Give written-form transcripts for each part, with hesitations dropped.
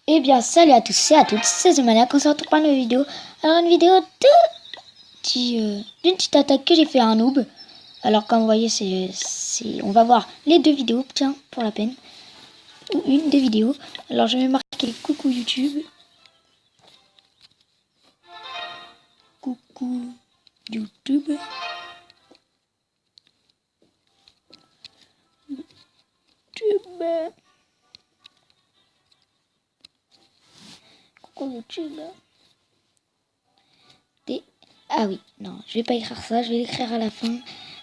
Eh bien, salut à tous et à toutes, c'est Zomaniac, on se retrouve pour une nouvelle vidéo. Alors, une vidéo d'une petite attaque que j'ai fait à un noob. Alors, comme vous voyez, on va voir les deux vidéos, tiens, pour la peine. Ou une des vidéos. Alors, je vais marquer coucou YouTube. Coucou YouTube. Coucou YouTube. Ah oui, non, je vais pas écrire ça, je vais l'écrire à la fin.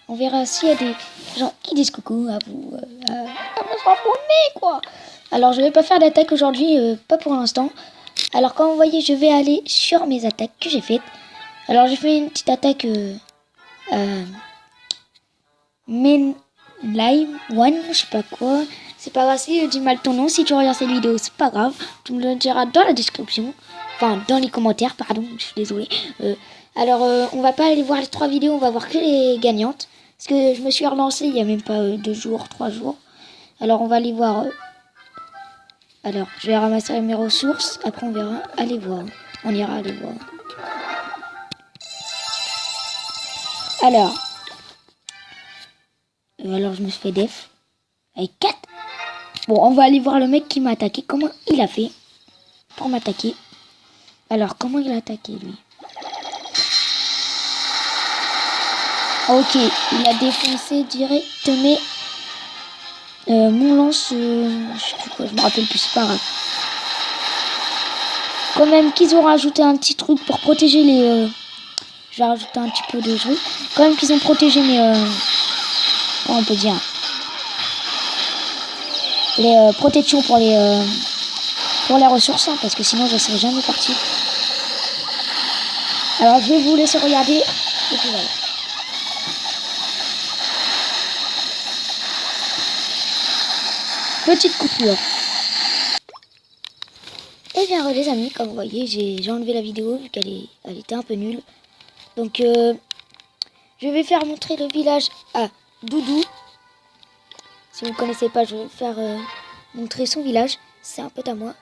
On verra s'il y a des gens qui disent coucou à vous, à votre abonné, quoi. Alors, je vais pas faire d'attaque aujourd'hui, pas pour l'instant. Alors, comme vous voyez, je vais aller sur mes attaques que j'ai faites. Alors, j'ai fait une petite attaque Main Live One, je sais pas quoi. C'est pas grave si je dis mal ton nom. Si tu regardes cette vidéo, c'est pas grave. Tu me le diras dans la description. Enfin, dans les commentaires, pardon, je suis désolée. Alors, on va pas aller voir les 3 vidéos, on va voir que les gagnantes. Parce que je me suis relancé il y a même pas 2 jours, 3 jours. Alors, on va aller voir. Alors, je vais ramasser mes ressources. Après, on verra. Allez voir. On ira aller voir. Alors, je me suis fait def. Avec 4. Bon, on va aller voir le mec qui m'a attaqué. Comment il a fait pour m'attaquer. Alors, comment il a attaqué, lui? Ok, il a défoncé direct, mais mon lance, je sais plus quoi, je me rappelle plus, c'est pas grave. Quand même qu'ils ont rajouté un petit truc pour protéger les... je vais rajouter un petit peu de truc. Quand même qu'ils ont protégé mes... comment on peut dire? Les protections pour les ressources, hein, parce que sinon je ne serais jamais parti. Alors je vais vous laisser regarder. Et puis voilà. Petite coupure. Et bien les amis, comme vous voyez, j'ai enlevé la vidéo vu qu'elle était un peu nulle. Donc je vais faire montrer le village à Doudou. Si vous ne connaissez pas, je vais faire montrer son village. C'est un pote à moi.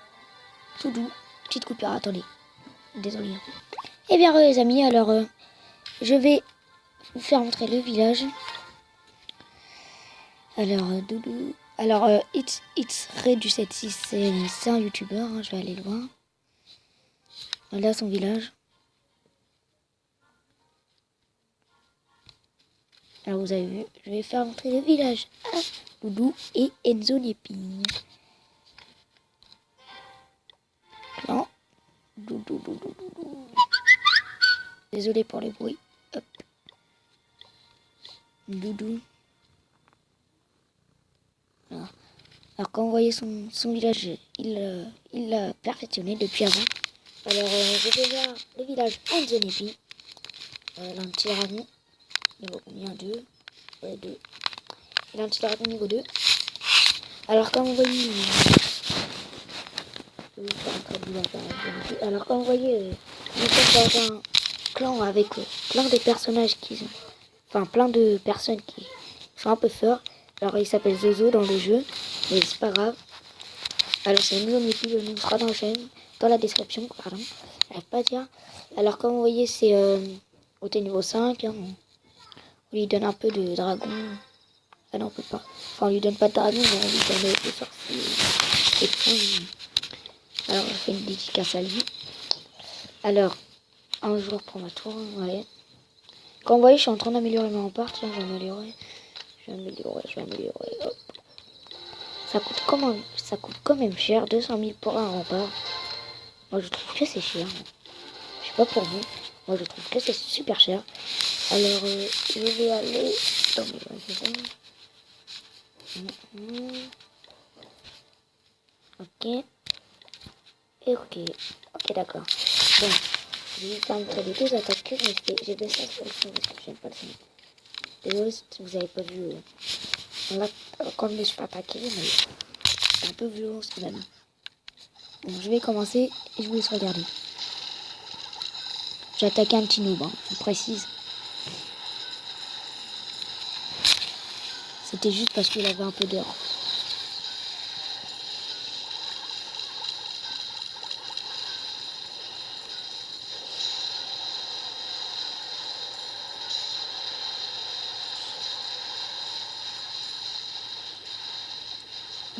Doudou. Petite coupure, attendez. Désolé. Et bien les amis, alors je vais vous faire montrer le village. Alors Doudou. Alors It's Red du 76, c'est un youtubeur, hein, je vais aller le voir. Voilà son village. Alors vous avez vu, je vais faire montrer le village à Doudou et Enzo Népine. Non. Doudou. Désolé pour les bruits. Hop. Doudou. Voilà. Alors quand vous voyez son village, il l'a perfectionné depuis avant. Alors je vais voir le village Enzo Népine. Il a un petit dragon. Niveau combien? 2. Ouais, 2. Il a un petit dragon niveau 2. Alors comme vous voyez... Alors comme vous voyez, nous sommes dans un clan avec plein de personnages qui sont... Enfin plein de personnes qui sont un peu forts. Alors il s'appelle Zozo dans le jeu. Mais c'est pas grave. Alors c'est une zone le nom sera dans la chaîne. Dans la description, pardon. J'arrive pas à dire. Alors comme vous voyez c'est au niveau 5. Hein, on lui donne un peu de dragon. Ah non on peut pas. Enfin on lui donne pas de dragon mais on lui donne des sorciers. Et puis, alors je fais une dédicace à lui. Alors, un jour pour ma tour, ouais. Quand vous voyez, je suis en train d'améliorer mes remparts. Tiens, je vais améliorer. Hop. Ça coûte quand même cher, 200 000 pour un rempart. Moi, je trouve que c'est cher. Je sais pas pour vous. Moi, je trouve que c'est super cher. Alors, je vais aller dans mes magasins. Ok. Et ok. Ok, d'accord. Bon. Je vais vous faire montrer les 2 attaques que j'ai fait. J'ai baissé sur le son parce que j'aime pas le son. Désolé si vous avez pas vu. Là, quand je me suis fait attaquer, mais c'est un peu violent quand même. Bon, je vais commencer et je vous laisse regarder. J'ai attaqué un petit noob, hein, je vous précise. C'était juste parce qu'il avait un peu d'heure.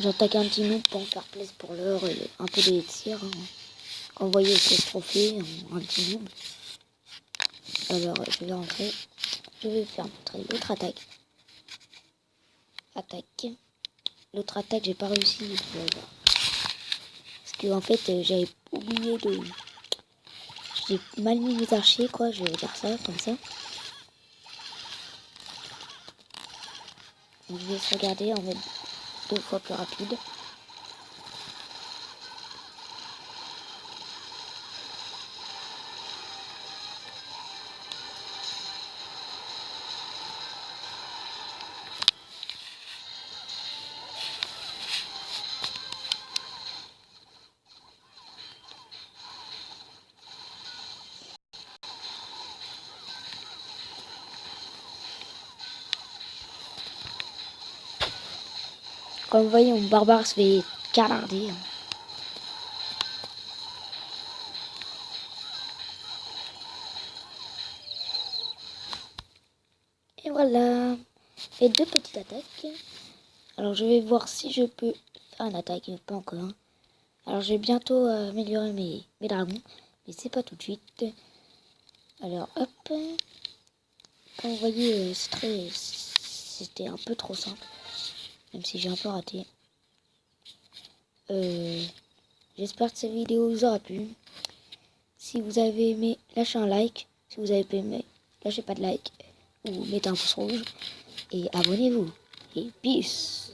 J'attaque un petit noob pour me faire plaisir pour l'heure et un peu de tir. Hein. Quand vous voyez ce trophée, un petit noob. Alors je vais rentrer. Je vais faire montrer l'autre attaque. Attaque. L'autre attaque, j'ai pas réussi. Parce que en fait, j'avais oublié de... J'ai mal mis mes archers, quoi. Je vais dire ça, comme ça. Donc, je vais se regarder en mode 2 fois plus rapide. Comme vous voyez, mon barbare se fait canarder. Et voilà. Et 2 petites attaques. Alors je vais voir si je peux faire une attaque. Pas encore. Hein. Alors je vais bientôt améliorer mes dragons. Mais c'est pas tout de suite. Alors hop. Comme vous voyez, c'était un peu trop simple. Même si j'ai un peu raté. J'espère que cette vidéo vous aura plu. Si vous avez aimé, lâchez un like. Si vous avez pas aimé, lâchez pas de like. Ou mettez un pouce rouge. Et abonnez-vous. Et peace.